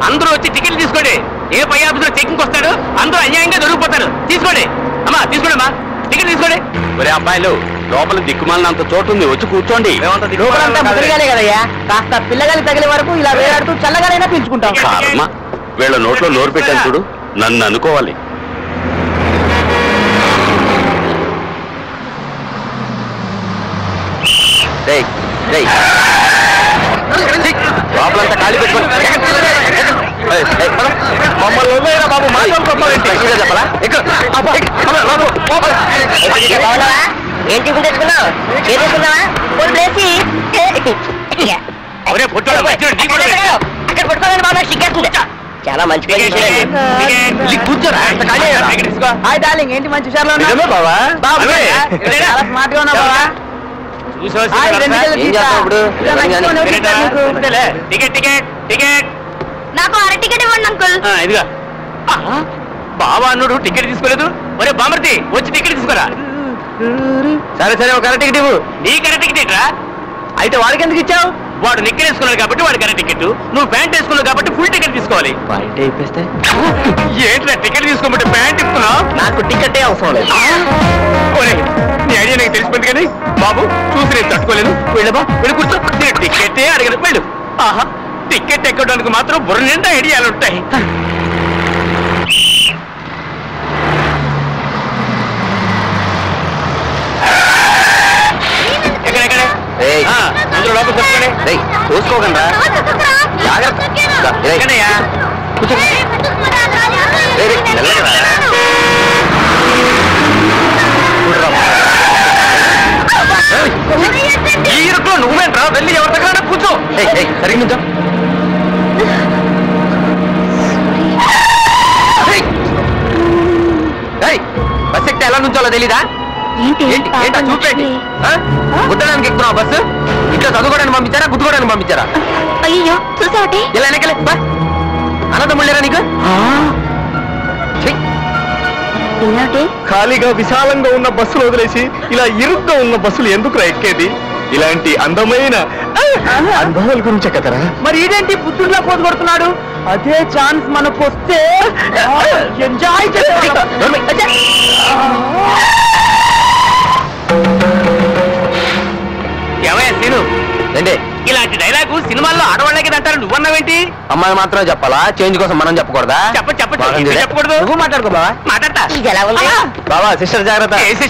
అందరూ వచ్చి టికెట్లు తీసుకోండి. ఏ పై ఆఫీసులో చెకింగ్ వస్తాడు, అందరూ అన్యాయంగా దొరికిపోతారు. తీసుకోండి అమ్మా, తీసుకోండి అమ్మా, టికెట్ తీసుకోండి. ఒరే అబ్బాయిలు, లోపల దిక్కుమాలినంత చోటు ఉంది, వచ్చి కూర్చోండి. కదయ్యా, కాస్త పిల్లగాలి తగిలే వరకు ఇలా వేలాడుతూ చల్లగానైనా పీల్చుకుంటాం. కర్మ, వీళ్ళ నోట్లో నోరు పెట్టాను చూడు, నన్ను అనుకోవాలి. లోపలంతా ఖాళీ పెట్టుకోండి. మమ్మల్ని బాబు చెప్పాలా? ఏంటి తెచ్చుకున్నావు? చాలా మంచి కూర్చోరా. హాయ్ డార్లింగ్, ఏంటి మంచి విషయాలు బాబా? చాలా స్మార్ట్ గా ఉన్నావు బాబా. నాకు అర టికెట్ ఇవ్వండి అంకుల్. ఇదిగా బాబా అన్నుడు టికెట్ తీసుకోలేదు. ఒరే బామర్తి, వచ్చి టికెట్ తీసుకోరా. సరే సరే, ఒక అర టికెట్ ఇవ్వు. నీ కరెక్ట్ టికెట్ రా. అయితే వాడికి ఎందుకు ఇచ్చావు? వాడు నిక్కర్ వేసుకున్నాడు కాబట్టి వాడు కరెక్ట్ టికెట్, నువ్వు ప్యాంట్ వేసుకున్నావు కాబట్టి ఫుల్ టికెట్ తీసుకోవాలి. ఏంట్రా టికెట్ తీసుకోమంటే ప్యాంట్ ఇస్తున్నావు? నాకు టికెటే అవసరం లేదు. నీ ఐడియా నాకు తెలిసిపోయింది కానీ బాబు, చూసి నేను తట్టుకోలేదు. వెళ్ళబా, వెళ్ళి కూర్చో. నేను టికెటే అడగను, వెళ్ళు. ఆహా, టికెట్ ఎక్కడానికి మాత్రం బుర్ర నిండా ఐడియాలు ఉంటాయి. అందరూ లోపల చెప్పుకోండి. చూసుకోకండి ఈ ఇరుకులో నువ్వేంట్రా? వెళ్ళి ఎవరి దగ్గర కూర్చో. సరిగ్గా నుంచో. బస్ ఎక్కితే ఎలా నుంచోలో తెలీదా? ఏంటా చూపేంటి? గుద్దడానికి ఎక్కుతున్నావు బస్సు? ఇంట్లో చదువుకోవడానికి పంపించారా, గుద్దుకోవడానికి పంపించారా? అయ్యో చూసావటి ఇలా వెనకలే అన్నదమ్ముళ్ళేరా నీకు? ఖాళీగా విశాలంగా ఉన్న బస్సులు వదిలేసి ఇలా ఇరుగ్గా ఉన్న బస్సులు ఎందుకు ఎక్కేది? ఇలాంటి అందమైన అనుభవాల గురించే కదరా. మరి ఇదేంటి పుత్రుడిలా పోతు కొడుతున్నాడు? అదే ఛాన్స్ మనకు వస్తే ఎంజాయ్ ఏమయ్యా సీను, ఏంటి ఇలాంటి డైలాగు సినిమాల్లో ఆడవాళ్ళకి అంటారు, నువ్వన్నావేంటి? అమ్మాయి మాత్రమే చెప్పాలా? చేంజ్ కోసం మనం చెప్పకూడదా? చెప్పకూడదు. నువ్వు మాట్లాడుకో బావా. మాట్లాడతా. ఇది ఎలా ఉంది బాబా సిస్టర్ జాగ్రత్త.